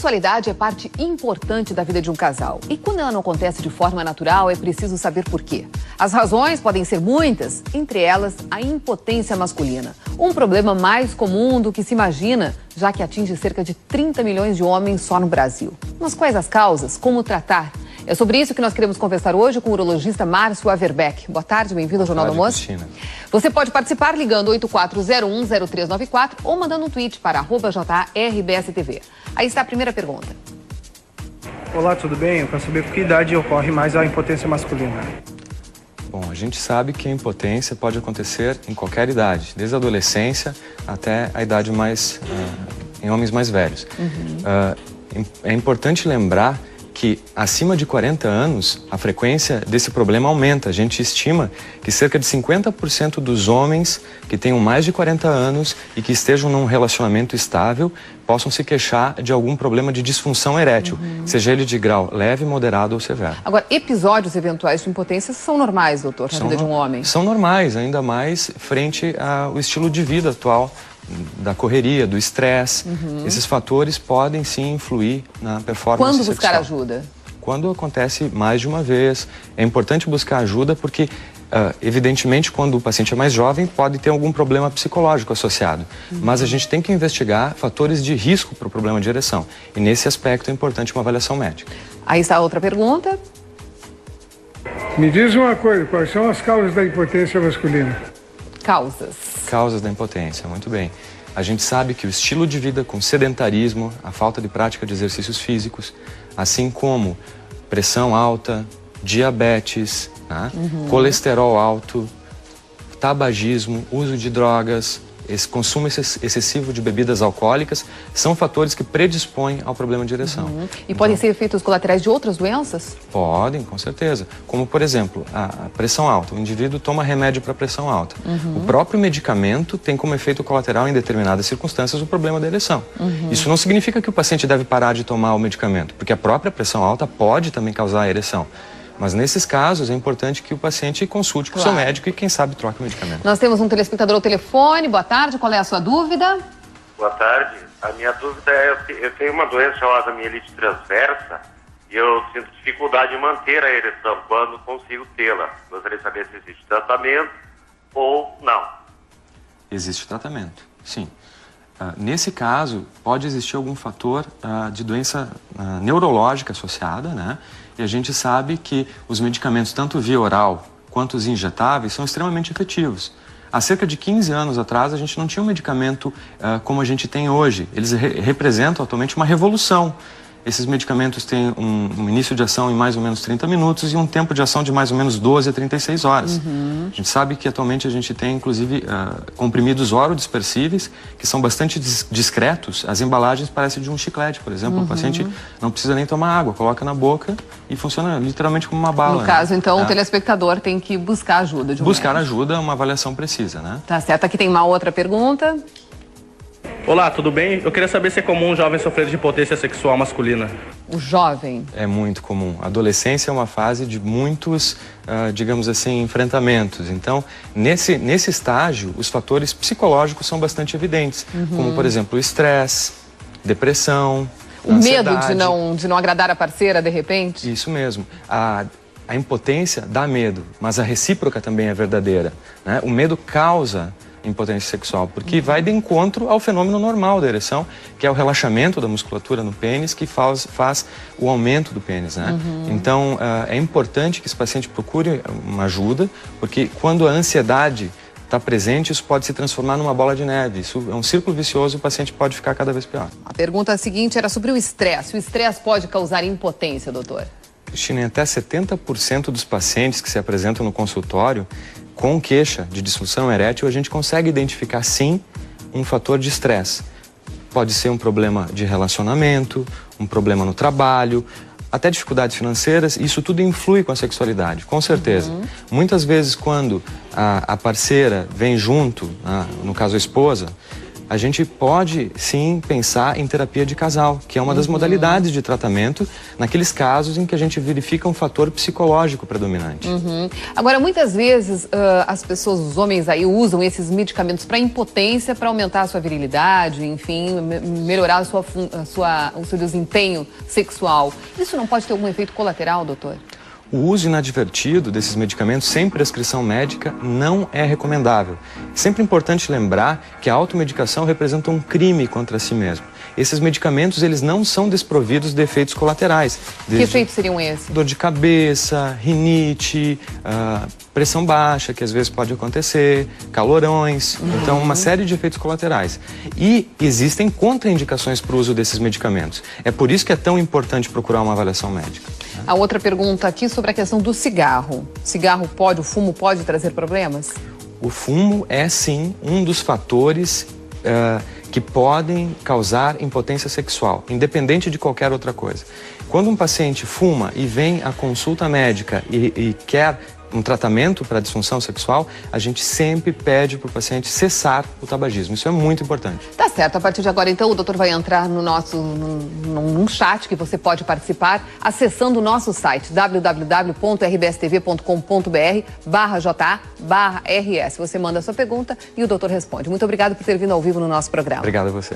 sexualidade é parte importante da vida de um casal. E quando ela não acontece de forma natural, é preciso saber por quê. As razões podem ser muitas, entre elas a impotência masculina. Um problema mais comum do que se imagina, já que atinge cerca de 30 milhões de homens só no Brasil. Mas quais as causas? Como tratar? É sobre isso que nós queremos conversar hoje com o urologista Márcio Averbeck. Boa tarde, bem-vindo ao Jornal do Almoço. Cristina. Você pode participar ligando 84010394 ou mandando um tweet para @JRBSTV. Aí está a primeira pergunta. Olá, tudo bem? Eu quero saber por que idade ocorre mais a impotência masculina. Bom, a gente sabe que a impotência pode acontecer em qualquer idade, desde a adolescência até a idade mais em homens mais velhos. É importante lembrar que acima de 40 anos, a frequência desse problema aumenta. A gente estima que cerca de 50% dos homens que tenham mais de 40 anos e que estejam num relacionamento estável possam se queixar de algum problema de disfunção erétil, seja ele de grau leve, moderado ou severo. Agora, episódios eventuais de impotência são normais, doutor, na vida de um homem? São normais, ainda mais frente ao estilo de vida atual, da correria, do estresse. Esses fatores podem sim influir na performance Quando sexual. buscar ajuda? Quando acontece mais de uma vez. É importante buscar ajuda porque, evidentemente, quando o paciente é mais jovem, pode ter algum problema psicológico associado. Mas a gente tem que investigar fatores de risco para o problema de ereção. E nesse aspecto é importante uma avaliação médica. Aí está a outra pergunta. Me diz uma coisa, quais são as causas da impotência masculina? Causas da impotência, muito bem. A gente sabe que o estilo de vida com sedentarismo, a falta de prática de exercícios físicos, assim como pressão alta, diabetes, né? Colesterol alto, tabagismo, uso de drogas, esse consumo excessivo de bebidas alcoólicas, são fatores que predispõem ao problema de ereção. E podem ser efeitos colaterais de outras doenças? Podem, com certeza. Como, por exemplo, a pressão alta. O indivíduo toma remédio para pressão alta. O próprio medicamento tem como efeito colateral, em determinadas circunstâncias, o problema da ereção. Isso não significa que o paciente deve parar de tomar o medicamento, porque a própria pressão alta pode também causar a ereção. Mas nesses casos é importante que o paciente consulte com o seu médico e, quem sabe, troque o medicamento. Nós temos um telespectador ao telefone. Boa tarde, qual é a sua dúvida? Boa tarde. A minha dúvida é, eu tenho uma doença chamada mielite transversa e eu sinto dificuldade em manter a ereção quando consigo tê-la. Gostaria de saber se existe tratamento ou não. Existe tratamento, sim. Nesse caso, pode existir algum fator de doença neurológica associada, né? E a gente sabe que os medicamentos, tanto via oral quanto os injetáveis, são extremamente efetivos. Há cerca de 15 anos atrás, a gente não tinha um medicamento como a gente tem hoje. Eles representam atualmente uma revolução. Esses medicamentos têm um início de ação em mais ou menos 30 minutos e um tempo de ação de mais ou menos 12 a 36 horas. A gente sabe que atualmente a gente tem, inclusive, comprimidos orodispersíveis, que são bastante discretos. As embalagens parecem de um chiclete, por exemplo. O paciente não precisa nem tomar água, coloca na boca e funciona literalmente como uma bala. No caso, então, o telespectador tem que buscar ajuda de um Buscar médico. ajuda, uma avaliação precisa, né? Tá certo. Aqui tem uma outra pergunta. Olá, tudo bem? Eu queria saber se é comum um jovem sofrer de impotência sexual masculina. O jovem. É muito comum. A adolescência é uma fase de muitos, digamos assim, enfrentamentos. Então, nesse estágio, os fatores psicológicos são bastante evidentes. Como, por exemplo, o estresse, depressão, O medo ansiedade. de não agradar a parceira, de repente? Isso mesmo. A impotência dá medo, mas a recíproca também é verdadeira, né? O medo causa impotência sexual, porque vai de encontro ao fenômeno normal da ereção, que é o relaxamento da musculatura no pênis, que faz o aumento do pênis, né? Então, é importante que esse paciente procure uma ajuda, porque quando a ansiedade está presente, isso pode se transformar numa bola de neve. Isso é um círculo vicioso e o paciente pode ficar cada vez pior. A pergunta seguinte era sobre o estresse. O estresse pode causar impotência, doutor? Cristina, em até 70% dos pacientes que se apresentam no consultório com queixa de disfunção erétil, a gente consegue identificar, sim, um fator de estresse. Pode ser um problema de relacionamento, um problema no trabalho, até dificuldades financeiras. Isso tudo influi com a sexualidade, com certeza. Muitas vezes, quando a parceira vem junto, no caso a esposa, a gente pode sim pensar em terapia de casal, que é uma das modalidades de tratamento naqueles casos em que a gente verifica um fator psicológico predominante. Agora, muitas vezes as pessoas, os homens aí usam esses medicamentos para impotência, para aumentar a sua virilidade, enfim, melhorar o seu desempenho sexual. Isso não pode ter algum efeito colateral, doutor? O uso inadvertido desses medicamentos sem prescrição médica não é recomendável. É sempre importante lembrar que a automedicação representa um crime contra si mesmo. Esses medicamentos, eles não são desprovidos de efeitos colaterais. Que efeitos seriam esses? Dor de cabeça, rinite, pressão baixa, que às vezes pode acontecer, calorões, então uma série de efeitos colaterais. E existem contraindicações para o uso desses medicamentos. É por isso que é tão importante procurar uma avaliação médica. A outra pergunta aqui sobre a questão do cigarro. O fumo pode trazer problemas? O fumo é sim um dos fatores que podem causar impotência sexual, independente de qualquer outra coisa. Quando um paciente fuma e vem à consulta médica e quer um tratamento para disfunção sexual, a gente sempre pede para o paciente cessar o tabagismo. Isso é muito importante. Tá certo. A partir de agora, então, o doutor vai entrar no num chat que você pode participar acessando o nosso site www.rbstv.com.br/JA/RS. Você manda a sua pergunta e o doutor responde. Muito obrigado por ter vindo ao vivo no nosso programa. Obrigado a você.